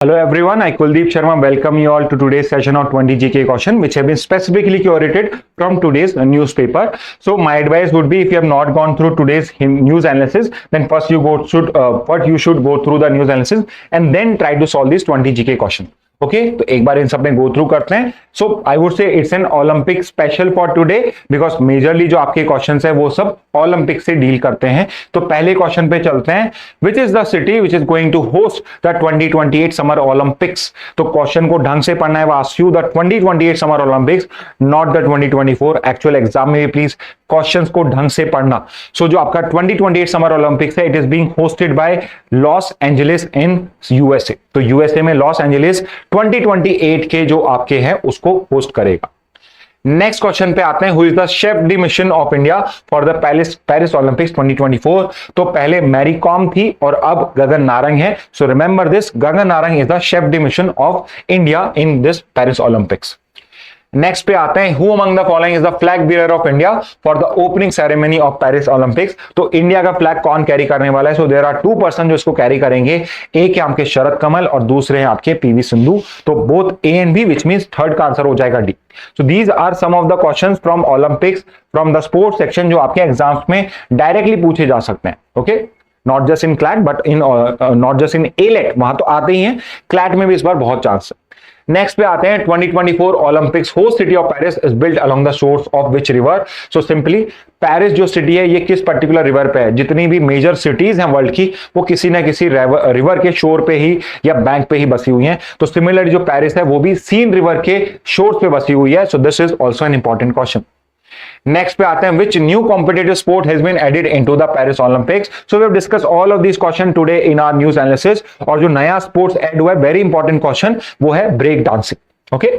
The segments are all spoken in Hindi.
Hello everyone, I Kuldeep Sharma welcome you all to today's session of 20 GK question which have been specifically curated from today's newspaper. So my advice would be if you have not gone through today's news analysis, then first you should go through the news analysis and then try to solve this 20 GK question. Okay तो एक बार इन सब में गो थ्रू करते हैं. So I would say it's an Olympic special for today because majorly जो आपके क्वेश्चंस है वो सब ओलंपिक से डील करते हैं. तो पहले क्वेश्चन पे चलते हैं. Which is the city which is going to host the 2028 summer Olympics. तो क्वेश्चन को ढंग से पढ़ना है. वो ask you the 2028 summer Olympics, not the 2024. Actual exam में प्लीज क्वेश्चंस को ढंग से पढ़ना. सो जो आपका 2028 समर ओलंपिक्स है, it is being hosted by Los Angeles in USA. तो यूएसए में लॉस एंजलिस 2028 के जो आपके हैं उसको होस्ट करेगा. नेक्स्ट क्वेश्चन पे आते हैं. Who is the chef de mission of India for the Paris Olympics 2024. तो पहले मैरी कॉम थी और अब गगन नारंग है. So remember this, Gagan Narang is the chef de mission of India in this Paris Olympics. Next पे आते हैं. Who among the following is the flag bearer of India for the opening ceremony of Paris Olympics. तो इंडिया का फ्लैग कौन कैरी करने वाला है? So there are two person जो इसको कैरी करेंगे. एक है आपके शरद कमल और दूसरे हैं आपके पीवी सिंधु. तो both A and B, which means third का आंसर हो जाएगा D. So these are some of the questions from Olympics from the sports section जो आपके एग्जाम्स में डायरेक्टली पूछे जा सकते हैं. Okay, not just in CLAT but in not just in AILET, वहां तो आते ही हैं, क्लैट में भी इस बार बहुत चांस है. नेक्स्ट पे आते हैं. 2024 Olympics host city of Paris is built along the shores of which river. So simply Paris जो सिटी है ये किस पर्टिकुलर रिवर पे है? जितनी भी मेजर सिटीज हैं वर्ल्ड की वो किसी ना किसी रिवर के शोर पे ही या बैंक पे ही बसी हुई हैं. तो सिमिलरली जो पेरिस है वो भी सीन रिवर के शोर पे बसी हुई है. So this is also an important question. Next पे आते हैं. Which new competitive sport has been added into the Paris Olympics. So we have discuss all of this question today in our news analysis. और जो नया स्पोर्ट्स ऐड हुआ है, वेरी इंपॉर्टेंट क्वेश्चन, वो है ब्रेक डांसिंग. ओके,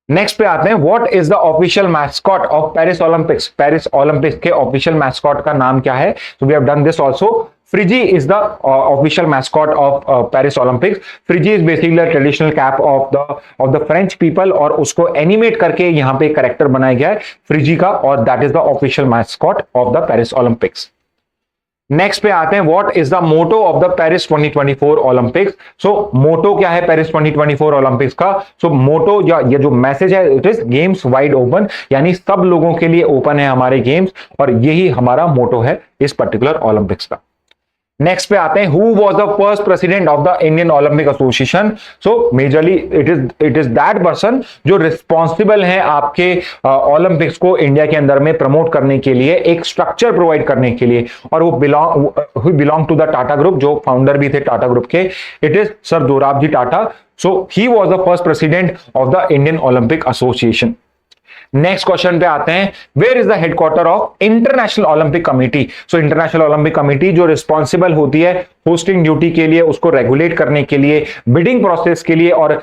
नेक्स्ट पे आते हैं. What is the official mascot of Paris Olympics. Paris Olympics के ऑफिशियल मैस्कॉट का नाम क्या है? So we have done this also. Frigi is the official mascot of Paris Olympics. Frigi is basically the traditional cap of the French people और उसको एनिमेट करके यहाँ पे कैरेक्टर बनाया गया है फ्रिजी का, और that is the official mascot of the Paris Olympics. Next पे आते हैं. What is the motto of the Paris 2024 Olympics. So motto क्या है पेरिस 2024 ओलंपिक्स का? सो मोटो या ये जो मैसेज है, it is games wide open, यानी सब लोगों के लिए ओपन है हमारे गेम्स, और यही हमारा मोटो है इस पर्टिकुलर ओलंपिक्स का. नेक्स्ट पे आते हैं. Who was the first president of the Indian Olympic association. So majorly it is that person जो रिस्पॉन्सिबल है आपके ओलंपिक्स को इंडिया के अंदर में प्रमोट करने के लिए, एक स्ट्रक्चर प्रोवाइड करने के लिए, और वो belong to the Tata group, जो फाउंडर भी थे टाटा ग्रुप के. It is sir Dorabji Tata. So he was the first president of the Indian Olympic Association. Next question पे आते हैं. Where is the headquarter of International Olympic Committee. So International Olympic Committee जो रिस्पॉन्सिबल होती है होस्टिंग ड्यूटी के लिए, उसको रेगुलेट करने के लिए, बिडिंग प्रोसेस के लिए, और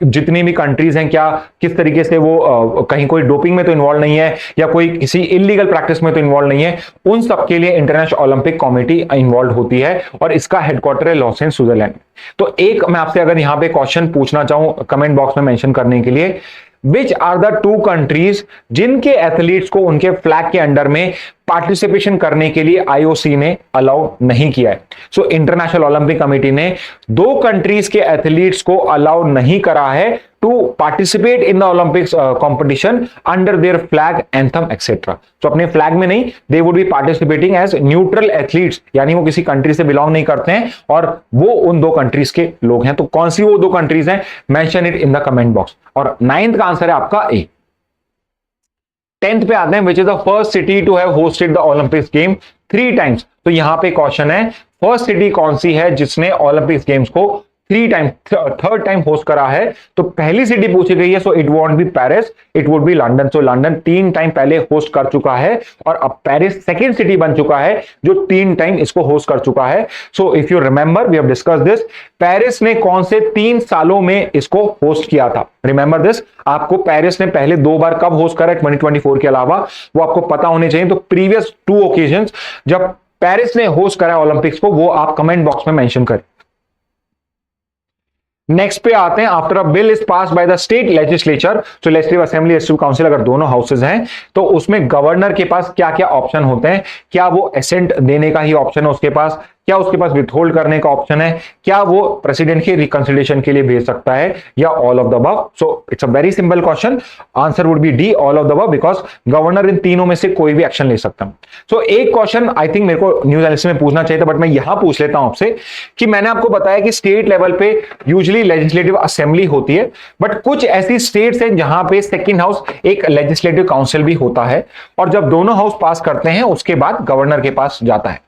जितनी भी कंट्रीज हैं क्या किस तरीके से वो कहीं कोई डोपिंग में तो इन्वॉल्व नहीं है या कोई किसी इलीगल प्रैक्टिस में तो इन्वॉल्व नहीं है, उन सब के लिए इंटरनेशनल ओलंपिक कमिटी इन्वॉल्व होती है और इसका हेडक्वार्टर है लॉसेन स्विट्जरलैंड. तो एक मैं आपसे अगर यहां पे क्वेश्चन पूछना चाहूं कमेंट बॉक्स में मेंशन करने के लिए, which are the two countries जिनके एथलीट्स को उनके फ्लैग के अंडर में पार्टिसिपेशन करने के लिए आईओसी ने अलाउ नहीं किया है. सो इंटरनेशनल ओलंपिक कमेटी ने दो कंट्रीज के एथलीट्स को अलाउ नहीं करा है to participate in the Olympics competition under their flag, anthem etcetera. तो अपने फ्लैग में नहीं, they would be participating as neutral athletes, यानी वो किसी कंट्री से बिलोंग नहीं करते हैं और वो उन दो कंट्रीज के लोग हैं. तो कौन सी वो दो कंट्रीज हैं? Mention it in the comment box. और 9th का आंसर है आपका ए. 10th पे आते हैं. Which is the first city to have hosted the Olympics game 3 times. तो यहां पे क्वेश्चन है फर्स्ट सिटी कौन सी है जिसने ओलंपिक्स गेम्स को 3 times, थर्ड टाइम होस्ट करा है. तो पहली सिटी पूछी गई है. So it won't be Paris, it would be London. So London 3 time पहले होस्ट कर चुका है और अब पेरिस सेकेंड सिटी बन चुका है जो 3 टाइम इसको होस्ट कर चुका है. So if you remember we have discuss this, Paris ने कौन से 3 सालों में इसको होस्ट किया था? Remember this. आपको पेरिस ने पहले 2 बार कब होस्ट करा 2024 के अलावा, वो आपको पता होने चाहिए. तो प्रीवियस 2 ओकेजन जब पेरिस ने होस्ट करा ओलंपिक्स को, वो आप कमेंट बॉक्स में मेंशन करें. नेक्स्ट पे आते हैं. After a bill is pass by the state legislature, तो लेजिस्लेटिव असेंबली, लेजिस्लेटिव काउंसिल, अगर दोनों हाउसेज हैं तो उसमें गवर्नर के पास क्या क्या ऑप्शन होते हैं? क्या वो एसेंट देने का ही ऑप्शन है उसके पास? क्या उसके पास विथहोल्ड करने का ऑप्शन है, क्या वो प्रेसिडेंट के रिकंसिलिएशन के लिए भेज सकता है, या all of the above. So it's a very simple question, answer would be D, all of the above, because governor इन तीनों में से कोई भी एक्शन ले सकता है। सो एक क्वेश्चन आई थिंक मेरे को न्यूज एनालिसिस में पूछना चाहिए था, बट मैं यहां पूछ लेता हूं आपसे कि मैंने आपको बताया कि स्टेट लेवल पे यूजुअली लेजिस्लेटिव असेंबली होती है, बट कुछ ऐसी स्टेट्स हैं जहां पे सेकंड हाउस एक लेजिस्लेटिव काउंसिल भी होता है, और जब दोनों हाउस पास करते हैं उसके बाद गवर्नर के पास जाता है।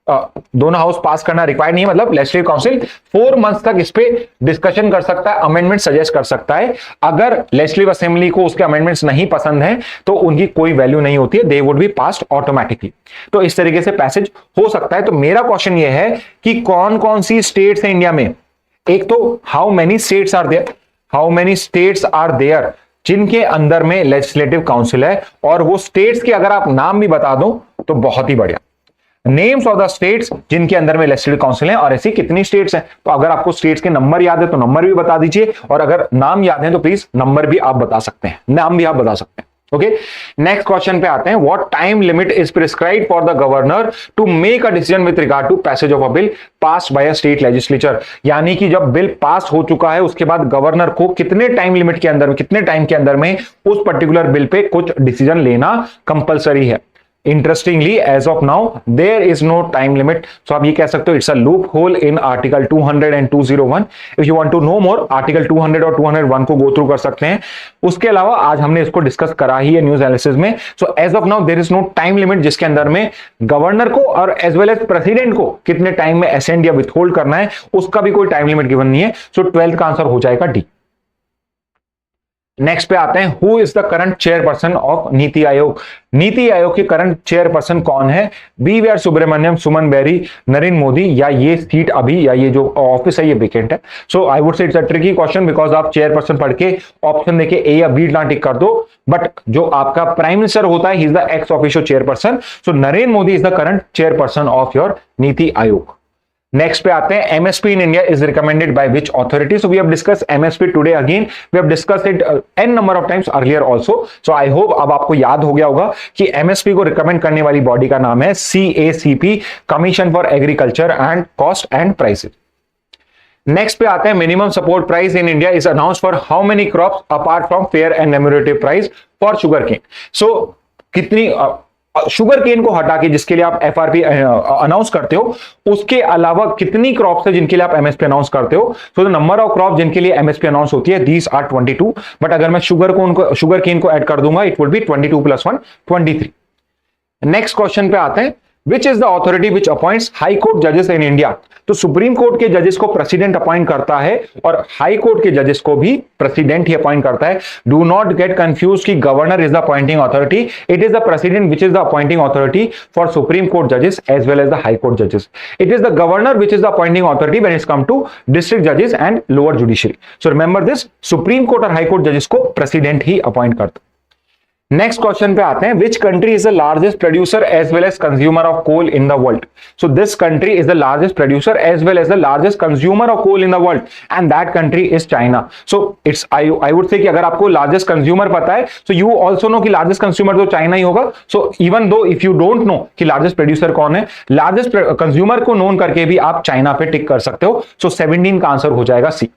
दोनों हाउस पास करना रिक्वायर्ड नहीं है, मतलब लेजिस्लेटिव काउंसिल 4 मंथ्स तक इस पे डिस्कशन कर सकता है, अमेंडमेंट सजेस्ट कर सकता है। अगर लेजिस्लेटिव असेंबली को उसके अमेंडमेंट्स नहीं पसंद है तो उनकी कोई वैल्यू नहीं होती है, दे वुड बी पास्ड ऑटोमेटिकली। तो इस तरीके से पैसेज हो सकता है। तो मेरा क्वेश्चन यह है कि कौन कौन सी स्टेट्स हैं इंडिया में, एक तो how many states are there, how many states are there जिनके अंदर में लेजिस्लेटिव काउंसिल है, और वो स्टेट्स के अगर आप नाम भी बता दो तो बहुत ही बढ़िया। नेम्स ऑफ द स्टेट्स जिनके अंदर में लेजिस्लेटिव काउंसिल है, और ऐसी कितनी स्टेट्स हैं। तो अगर आपको स्टेट्स के नंबर याद है तो नंबर भी बता दीजिए, और अगर नाम याद है तो प्लीज नंबर भी आप बता सकते हैं, नाम भी आप बता सकते हैं। ओके, नेक्स्ट क्वेश्चन पे आते हैं। What time limit is prescribed for the governor to make a decision with regard to passage of a bill passed by a state legislature. यानी कि जब बिल पास हो चुका है उसके बाद गवर्नर को कितने टाइम लिमिट के अंदर में, कितने टाइम के अंदर में उस पर्टिकुलर बिल पे कुछ डिसीजन लेना कंपलसरी है। Interestingly, as of now, there is no time limit. So आप ये कह सकते हो it's a loophole in Article 200 and 201. If you want to know more, Article 200 और 201 को go through कर सकते हैं। उसके अलावा आज हमने इसको डिस्कस करा ही है न्यूज एनालिसिस में। So as of now, there is no time limit जिसके अंदर में गवर्नर को और एज वेल एज प्रेसिडेंट को कितने टाइम में असेंड या विथहोल्ड करना है उसका भी कोई टाइम लिमिट गिवन नहीं है। So 12th का आंसर हो जाएगा डी। नेक्स्ट पे आते हैं, who is the current chairperson of NITI Aayog. NITI Aayog के करंट चेयरपर्सन कौन है? बी आर सुब्रमण्यम, सुमन बेरी, नरेंद्र मोदी, या ये सीट अभी या ये जो ऑफिस है ये वेकेंट है। So I would say it's a tricky question, because आप चेयरपर्सन पढ़ के ऑप्शन देके ए या बी ना टिक कर दो, बट जो आपका प्राइम मिनिस्टर होता है he is the ex officio chairperson. So Narendra Modi is the current chairperson of your NITI Aayog. Next पे आते हैं, MSP in India is recommended by which authority. So we have discuss MSP today again, we have discussed it an number of times earlier also. So I hope अब आपको याद हो गया होगा कि एमएसपी को रिकमेंड करने वाली बॉडी का नाम है CACP, commission for agriculture and cost and prices. Next पे आते हैं, minimum support price in India is announced for how many crops apart from fair and remunerative price for sugar cane. So कितनी शुगर केन को हटा के जिसके लिए आप FRP अनाउंस करते हो, उसके अलावा कितनी क्रॉप्स है जिनके लिए आप MSP अनाउंस करते हो। So the number of crop जिनके लिए MSP अनाउंस होती है, दीज आर 22, बट अगर मैं शुगर केन को ऐड कर दूंगा it would be 22 + 1 23। Next question पे आते हैं, which is the authority which appoints high court जजेस इन इंडिया। तो सुप्रीम कोर्ट के जजेस को प्रेसिडेंट अपॉइंट करता है और हाई कोर्ट के जजेस को भी प्रेसिडेंट ही अपॉइंट करता है। डू नॉट गेट कंफ्यूज कि governor is the appointing authority, it is the president which is the appointing authority for supreme court जजेस as well as the high court जजेस। It is the governor which is the appointing authority when it's come to district जजेस and lower judiciary. So remember this, supreme court और हाई कोर्ट जजेस को प्रेसिडेंट ही अपॉइंट करता है। नेक्स्ट क्वेश्चन पे आते हैं, which country is the largest producer as well as consumer of coal in the world. So this country is the largest producer as well as the largest consumer of coal in the world, and that country is China. So it's I would say कि अगर आपको लार्जेस्ट कंज्यूमर पता है, सो यू ऑल्सो नो कि लार्जेस्ट कंज्यूमर तो चाइना ही होगा। So even though if you don't know कि लार्जेस्ट प्रोड्यूसर कौन है, लार्जेस्ट कंज्यूमर को नोन करके भी आप चाइना पे टिक कर सकते हो। सो 17 का आंसर हो जाएगा सी।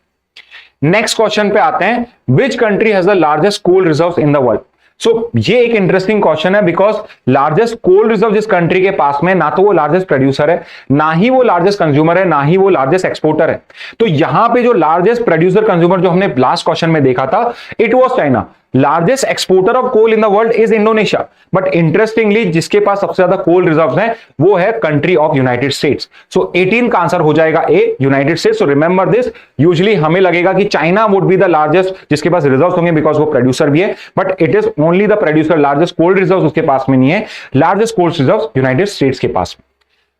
नेक्स्ट क्वेश्चन पे आते हैं, which country has the largest coal reserves in the world. So ये एक इंटरेस्टिंग क्वेश्चन है, बिकॉज लार्जेस्ट कोल रिजर्व जिस कंट्री के पास में, ना तो वो लार्जेस्ट प्रोड्यूसर है, ना ही वो लार्जेस्ट कंज्यूमर है, ना ही वो लार्जेस्ट एक्सपोर्टर है। तो यहां पे जो लार्जेस्ट प्रोड्यूसर कंज्यूमर जो हमने लास्ट क्वेश्चन में देखा था, it was China. Largest exporter of coal in the world is Indonesia, but interestingly जिसके पास सबसे ज्यादा कोल रिजर्व्स हैं वो है country of United States. So 18 का आंसर हो जाएगा a, United States. So remember this, usually हमें लगेगा कि China would be the largest जिसके पास रिजर्व्स होंगे बिकॉज वो प्रोड्यूसर भी है, but it is only the producer, largest coal reserves उसके पास में नहीं है, largest coal reserves United States के पास में।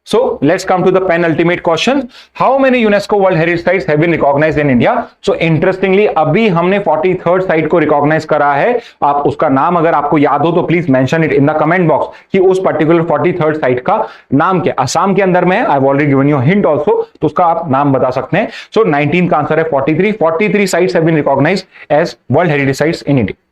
So let's come to the penultimate question. How many UNESCO World Heritage Sites have been recognized in India? So interestingly, अभी हमने 43rd साइट को रिकॉग्नाइज करा है। आप उसका नाम अगर आपको याद हो तो please mention it in the comment box कि उस पर्टिकुलर 43rd साइट का नाम क्या। असम के अंदर में है, I have already given you hint also, तो उसका आप नाम बता सकते हैं। सो 19 का आंसर है 43 sites have been recognised as world heritage sites in India.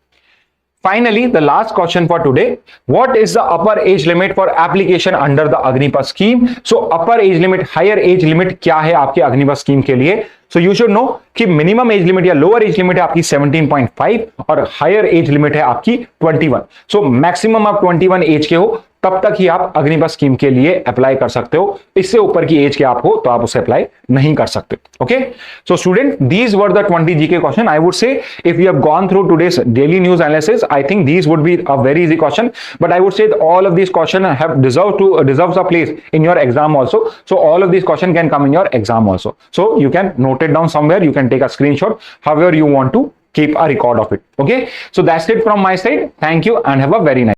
Finally, the last question for today: what is the upper age limit for application under the Agnipath scheme? So upper age limit, higher age limit क्या है आपके अग्निपथ स्कीम के लिए? So you should know कि मिनिमम एज लिमिट या लोअर एज लिमिट है आपकी 17.5 और हायर एज लिमिट है आपकी 21. सो मैक्सिमम आप 21 एज के हो तब तक ही आप अग्निपथ स्कीम के लिए अप्लाई कर सकते हो. इससे ऊपर की एज के आप हो तो आप उसे अप्लाई नहीं कर सकते. Okay, so student, these were the 20 GK question. I would से if you have gone through today's daily news analysis, I think these would be a very easy question, but I would से all of this question have deserves a place in your exam also. So all of these question can come in your exam also. So you can note it down somewhere, you can take a screenshot, however you want to keep a record of it. Okay, so that's it from my side. Thank you and have a very nice